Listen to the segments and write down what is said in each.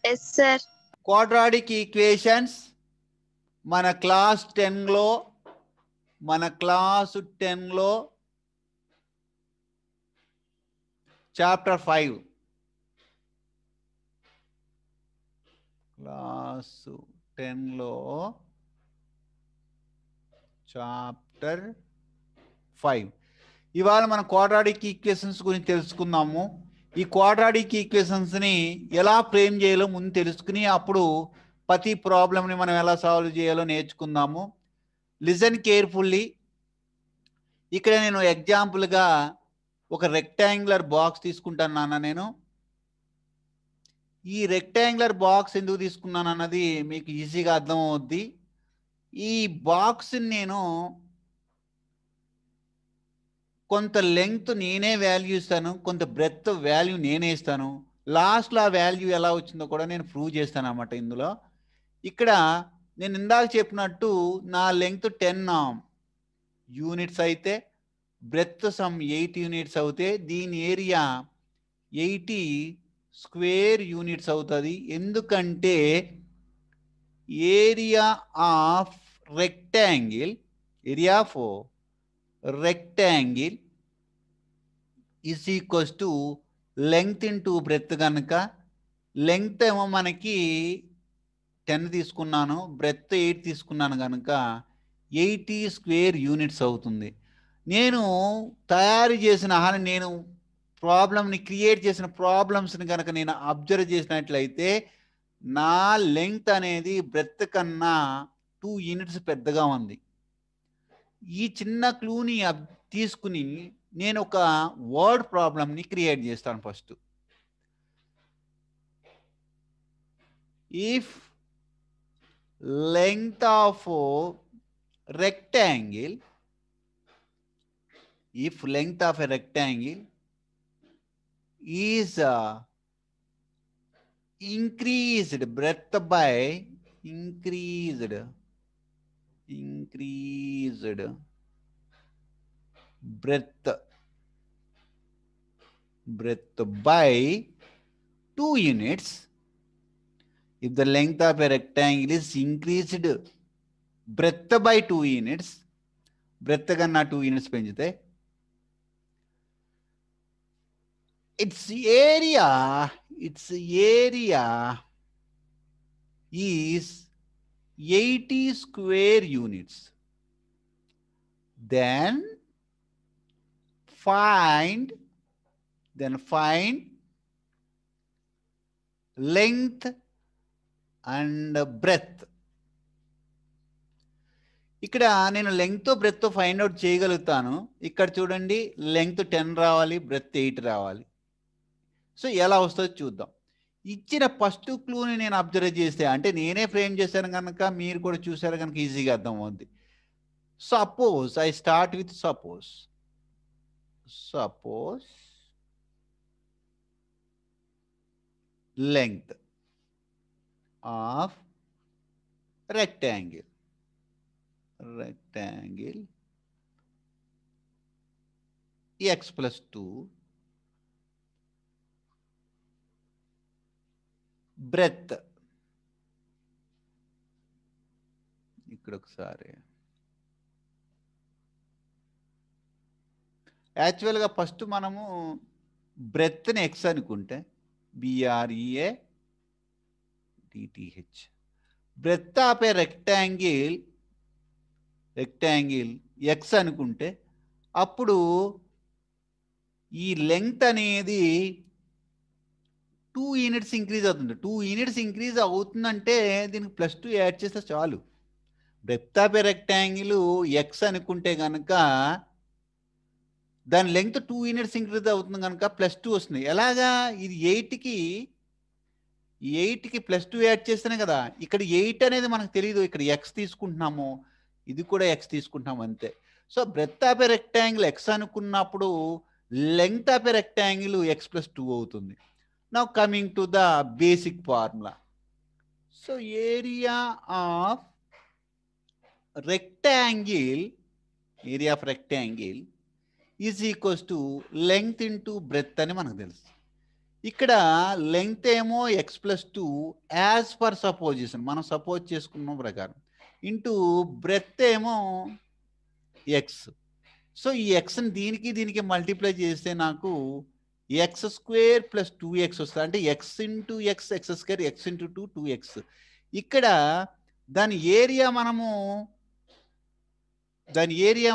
Yes sir. Quadratic equations మన class 10లో chapter 5 class 10లో చాప్టర్ 5 ఇవాళ మనం క్వాడ్రాటిక్ ఈక్వేషన్స్ గురించి తెలుసుకుందాము. ఈ క్వాడ్రాటిక్ ఈక్వేషన్స్ని ఎలా ఫ్రేమ్ చేయాలో ముందు తెలుసుకుని అప్పుడు ప్రతి ప్రాబ్లమ్ని మనం ఎలా సాల్వ్ చేయాలో నేర్చుకుందాము. Listen carefully. ఇక్కడ నేను ఎగ్జాంపుల్గా ఒక రెక్టాంగులర్ బాక్స్ తీసుకుంటాను నాన్న. నేను ఈ రెక్టాంగులర్ బాక్స్ ఎందుకు తీసుకున్నాను అన్నది మీకు ఈజీగా అర్థమవుద్ది. ఈ బాక్స్ని నేను కొంత లెంగ్త్ నేనే వాల్యూ ఇస్తాను, కొంత బ్రెడ్త్ వాల్యూ నేనే ఇస్తాను. లాస్ట్లో ఆ వాల్యూ ఎలా వచ్చిందో కూడా నేను ప్రూవ్ చేస్తాను అన్నమాట. ఇందులో ఇక్కడ నేను ఇందాక చెప్పినట్టు నా లెంగ్త్ 10 యూనిట్స్ అయితే బ్రెడ్త్ సమ్ 8 యూనిట్స్ అవుతే దీని ఏరియా 80 స్క్వేర్ యూనిట్స్ అవుతుంది. ఎందుకంటే area of rectangle is equals to length into breadth. కనుక లెంగ్త్ ఏమో మనకి 10 తీసుకున్నాను, బ్రెడ్త్ 8 తీసుకున్నాను కనుక 80 స్క్వేర్ యూనిట్స్ అవుతుంది. నేను ప్రాబ్లమ్ని క్రియేట్ చేసిన ప్రాబ్లమ్స్ని కనుక నేను అబ్జర్వ్ చేసినట్లయితే నా లెంగ్త్ అనేది బ్రెడ్త్ కన్నా 2 యూనిట్స్ పెద్దగా ఉంది. ఈ చిన్న క్లూని తీసుకుని నేను ఒక వర్డ్ ప్రాబ్లమ్ని క్రియేట్ చేస్తాను. First if length of rectangle is increased breadth by increased breadth by 2 units. If the length of a rectangle is increased breadth by 2 units, breadth కన్నా 2 units పెంచితే its area is 80 square units. Then find length and breadth. ఇక్కడ నేను length breadth find out చేయగలుగుతాను. ఇక్కడ చూడండి, length 10 రావాలి, breadth 8 రావాలి. So ఎలా వస్తుందో చూద్దాం. ఇచ్చిన ఫస్ట్ క్లూని నేను అబ్జర్వ్ చేస్తే, అంటే నేనే ఫ్రేమ్ చేశాను కనుక మీరు కూడా చూసారు కనుక ఈజీగా అర్థం అవుద్ది. Suppose I start with suppose length of rectangle x plus 2, breadth ఇక్కడ ఒకసారి యాక్చువల్గా ఫస్ట్ మనము బ్రెడ్త్ని x అనుకుంటే BREADTH, breadth of a rectangle x అనుకుంటే అప్పుడు ఈ లెంగ్త్ అనేది 2 యూనిట్స్ ఇంక్రీజ్ అవుతుంది. 2 యూనిట్స్ ఇంక్రీజ్ అవుతుందంటే దీనికి +2 యాడ్ చేస్తే చాలు. Breadth of a rectangle x అనుకుంటే కనుక దాని లెంగ్త్ 2 యూనిట్స్ ఇంక్రీజ్ అవుతుంది కనుక +2 వస్తుంది. ఎలాగా? ఇది 8కి +2 యాడ్ చేస్తేనే కదా. ఇక్కడ 8 అనేది మనకు తెలియదు, ఇక్కడ x తీసుకుంటున్నాము, ఇది కూడా x తీసుకుంటున్నాము అంతే. So breadth of a rectangle x అనుకున్నప్పుడు length of a rectangle x + 2 అవుతుంది. Now coming to the basic formula. So area of rectangle is equals to length into breadth అని మనకు తెలుసు. ఇక్కడ లెంగ్త్ ఏమో x+2 యాజ్ పర్ సపోజిషన్, మనం suppose చేసుకున్న ప్రకారం, ఇంటూ బ్రెత్ ఏమో ఎక్స్. సో ఈ ఎక్స్ని దీనికి మల్టిప్లై చేస్తే నాకు x² + 2x వస్తుంది. అంటే x into X x², x into 2 2x. ఇక్కడ దాని ఏరియా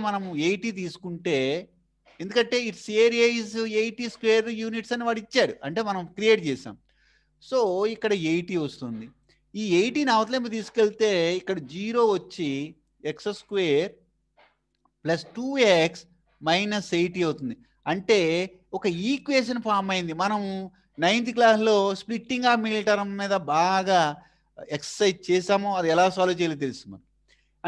మనము 80 తీసుకుంటే, ఎందుకంటే its area is 80 square units అని వాడు ఇచ్చాడు, అంటే మనం క్రియేట్ చేసాం. సో ఇక్కడ 80 వస్తుంది. ఈ 80ని అవతలేమో తీసుకెళ్తే ఇక్కడ 0 వచ్చి x² + 2x - 80 అవుతుంది. అంటే ఒక ఈక్వేషన్ ఫామ్ అయింది. మనం 9th క్లాస్లో స్ప్లిట్టింగ్ ఆఫ్ మిడిల్ టర్మ్ మీద బాగా ఎక్సర్సైజ్ చేసామో, అది ఎలా సాల్వ్ చేయాలో తెలుసు మనకు.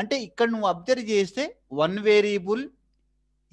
అంటే ఇక్కడ నువ్వు అబ్జర్వ్ చేస్తే 1 వేరియబుల్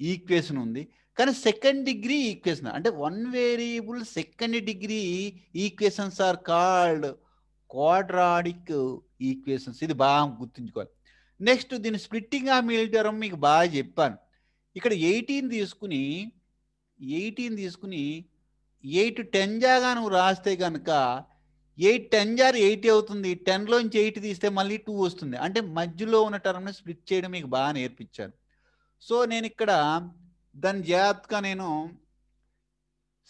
ఈక్వేషన్ ఉంది, కానీ సెకండ్ డిగ్రీ ఈక్వేషన్, అంటే 1 variable second degree equations are called quadratic equations. ఇది బాగా గుర్తుంచుకోవాలి. నెక్స్ట్ దీని స్ప్లిట్టింగ్ ఆఫ్ మిడిల్ టర్మ్ మీకు బాగా చెప్పాను. ఇక్కడ 18 తీసుకుని 8 10 జాగా నువ్వు రాస్తే కనుక 8 10 జార్ 80 అవుతుంది. 10లోంచి 8 తీస్తే మళ్ళీ 2 వస్తుంది. అంటే మధ్యలో ఉన్న టర్మ్ని స్ప్లిట్ చేయడం మీకు బాగా నేర్పించాను. సో నేను ఇక్కడ దాని జాగ్రత్తగా నేను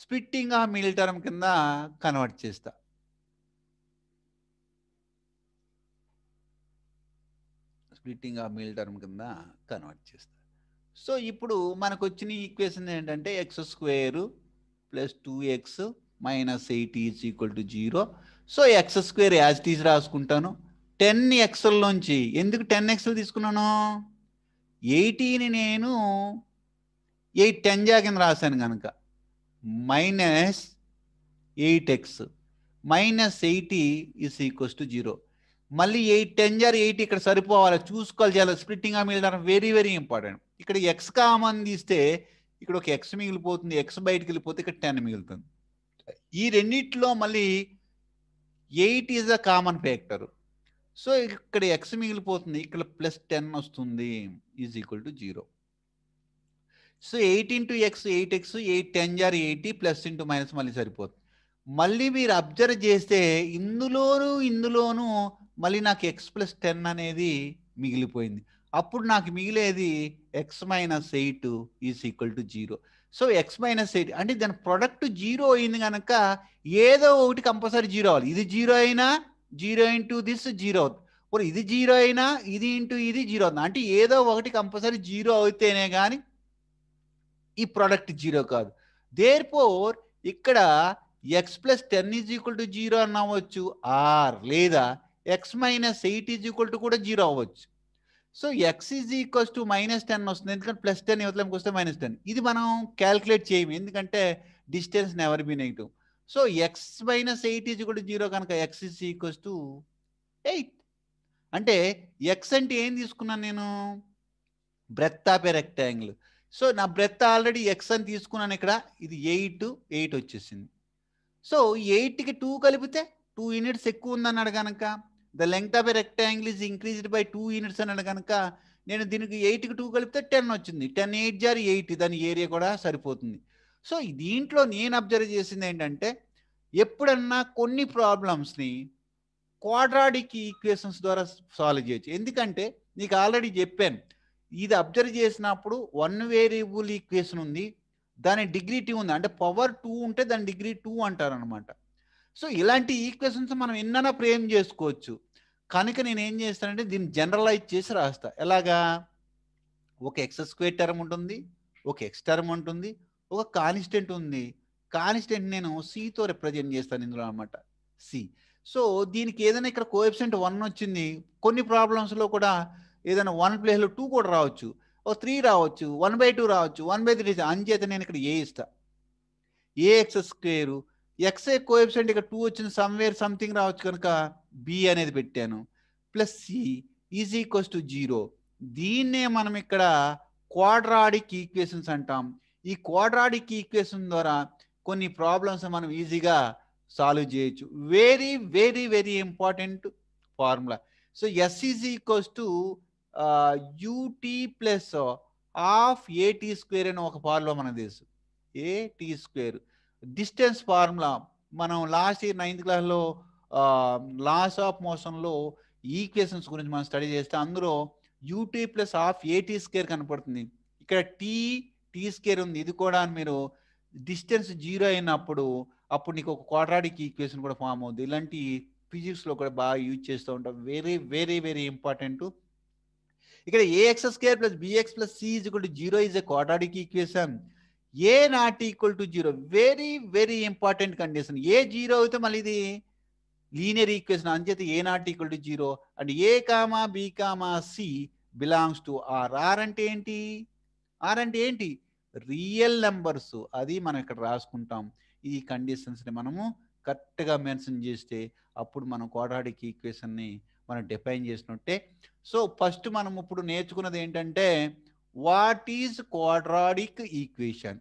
స్ప్లిట్టింగ్ ఆఫ్ మిడిల్ టర్మ్ కింద కన్వర్ట్ చేస్తా. స్ప్లిట్టింగ్ ఆఫ్ మిడిల్ టర్మ్ కింద కన్వర్ట్ చేస్తా. సో ఇప్పుడు మనకు వచ్చిన ఈక్వేషన్ ఏంటంటే x² + 2x - 80 = 0. So x² as it is రాసుకుంటాను. 10xలోంచి, ఎందుకు 10x తీసుకున్నాను, 80ని నేను 8 10 జా కింద రాశాను కనుక -8x -80 = 0. మళ్ళీ 8 10 జార్ 80 ఇక్కడ సరిపోవాలి, చూసుకోవాలి, చాలా splitting of middle term very very important. ఇక్కడ x కామన్ తీస్తే ఇక్కడ ఒక x మిగిలిపోతుంది, x బయటకు వెళ్ళిపోతే ఇక్కడ 10 మిగులుతుంది. ఈ రెండిట్లో మళ్ళీ 8 is a common factor. So ఇక్కడ x మిగిలిపోతుంది, ఇక్కడ +10 వస్తుంది = 0. సో 8 × x 8x, 8 10 జార్ 80 ప్లస్ ఇంటూ మైనస్ మళ్ళీ సరిపోతుంది. మళ్ళీ మీరు అబ్జర్వ్ చేస్తే ఇందులోనూ మళ్ళీ నాకు x + 10 అనేది మిగిలిపోయింది. అప్పుడు నాకు మిగిలేది x - 8 = 0. సో x - 8 అంటే దాని ప్రొడక్ట్ 0 అయింది కనుక ఏదో ఒకటి కంపల్సరీ 0 అవ్వాలి. ఇది 0 అయినా 0 ఇంటూ దిస్ 0 అవుతుంది. మరి ఇది 0 అయినా ఇది ఇంటూ ఇది 0 అవుతుంది. అంటే ఏదో ఒకటి కంపల్సరీ 0 అవుతేనే కానీ ఈ ప్రొడక్ట్ 0 కాదు. దేర్ఫోర్ ఇక్కడ x + 10 = 0 అన్నవచ్చు, ఆర్ లేదా x - 8 = కూడా 0 అవ్వచ్చు. సో x = -10 వస్తుంది, ఎందుకంటే +10 యువతలంకి వస్తే -10. ఇది మనం క్యాల్కులేట్ చేయము, ఎందుకంటే distance never be negative. So x - 8 = 0 కనుక x = 8. అంటే x అంటే ఏం తీసుకున్నాను నేను, breadth of a rectangle. So నా బ్రెత్ ఆల్రెడీ x అని తీసుకున్నాను, ఇక్కడ ఇది 8 వచ్చేసింది. సో 8కి 2 కలిపితే 2 యూనిట్స్ ఎక్కువ ఉందన్నాడు కనుక the length of a rectangle is increased by 2 units అన్నాడు కనుక నేను దీనికి 8కి 2 కలిపితే 10 వచ్చింది. 10 8 జార్ 80, దాని ఏరియా కూడా సరిపోతుంది. సో దీంట్లో నేను అబ్జర్వ్ చేసింది ఏంటంటే, ఎప్పుడన్నా కొన్ని ప్రాబ్లమ్స్ని క్వాడ్రాటిక్ ఈక్వేషన్స్ ద్వారా సాల్వ్ చేయొచ్చు. ఎందుకంటే నీకు ఆల్రెడీ చెప్పాను, ఇది అబ్జర్వ్ చేసినప్పుడు 1 వేరియబుల్ ఈక్వేషన్ ఉంది, దాని డిగ్రీ 2 ఉంది, అంటే పవర్ 2 ఉంటే దాని డిగ్రీ 2 అంటారు అనమాట. సో ఇలాంటి ఈక్వేషన్స్ మనం ఎన్నైనా ఫ్రేమ్ చేసుకోవచ్చు. కనుక నేను ఏం చేస్తానంటే దీన్ని జనరలైజ్ చేసి రాస్తా. ఎలాగా, ఒక x² టర్మ్ ఉంటుంది, ఒక x టర్మ్ ఉంటుంది, ఒక కాన్స్టెంట్ ఉంది. కాన్స్టెంట్ నేను cతో రిప్రజెంట్ చేస్తాను ఇందులో అనమాట, c. సో దీనికి ఏదైనా ఇక్కడ కోఎఫిషియంట్ 1 వచ్చింది, కొన్ని ప్రాబ్లమ్స్లో కూడా ఏదైనా 1 ప్లేస్లో 2 కూడా రావచ్చు, 3 రావచ్చు, 1/2 రావచ్చు, 1/3. అంచేత నేను ఇక్కడ ఏ ఇస్తా, ax². x కోఎఫిషియంట్ ఇక్కడ 2 వచ్చింది, సమ్వేర్ సంథింగ్ రావచ్చు కనుక b అనేది పెట్టాను, ప్లస్ c = 0. దీన్నే మనం ఇక్కడ క్వాడ్రాటిక్ ఈక్వేషన్స్ అంటాం. ఈ క్వాడ్రాటిక్ ఈక్వేషన్ ద్వారా కొన్ని ప్రాబ్లమ్స్ మనం ఈజీగా సాల్వ్ చేయొచ్చు. Very very very important formula. So s = ut + ½ at² అని ఒక ఫార్ములా మనకు తెలుసు, at². డిస్టెన్స్ ఫార్ములా మనం లాస్ట్ ఇయర్ 9th క్లాస్లో లాస్ ఆఫ్ మోషన్లో ఈక్వేషన్స్ గురించి మనం స్టడీ చేస్తే అందులో యూటీ ప్లస్ హాఫ్ ఏటీ స్క్వేర్ కనపడుతుంది. ఇక్కడ టీ స్క్వేర్ ఉంది. ఇది కూడా మీరు డిస్టెన్స్ 0 అయినప్పుడు అప్పుడు నీకు ఒక క్వాడ్రాటిక్ ఈక్వేషన్ కూడా ఫామ్ అవుతుంది. ఇలాంటి ఫిజిక్స్లో కూడా బాగా యూజ్ చేస్తూ ఉంటాం. Very very very important. ఇక్కడ a x square plus b x plus c is equal to 0 is a quadratic equation. A not equal to 0 very very important condition. A 0 అయితే మళ్ళీ ఇది లీనియర్ ఈక్వేషన్, అంచేత a not equal to 0 and a comma b comma c belongs to R. R అంటే ఏంటి? R అంటే ఏంటి? Real numbers. అది మనం ఇక్కడ రాసుకుంటాం. ఈ కండిషన్స్ని మనము కరెక్ట్గా మెన్షన్ చేస్తే అప్పుడు మనం క్వాడ్రాటిక్ ఈక్వేషన్ని మనం డిఫైన్ చేసినట్టే. సో ఫస్ట్ మనం ఇప్పుడు నేర్చుకున్నది ఏంటంటే వాట్ ఈజ్ క్వాడ్రాటిక్ ఈక్వేషన్.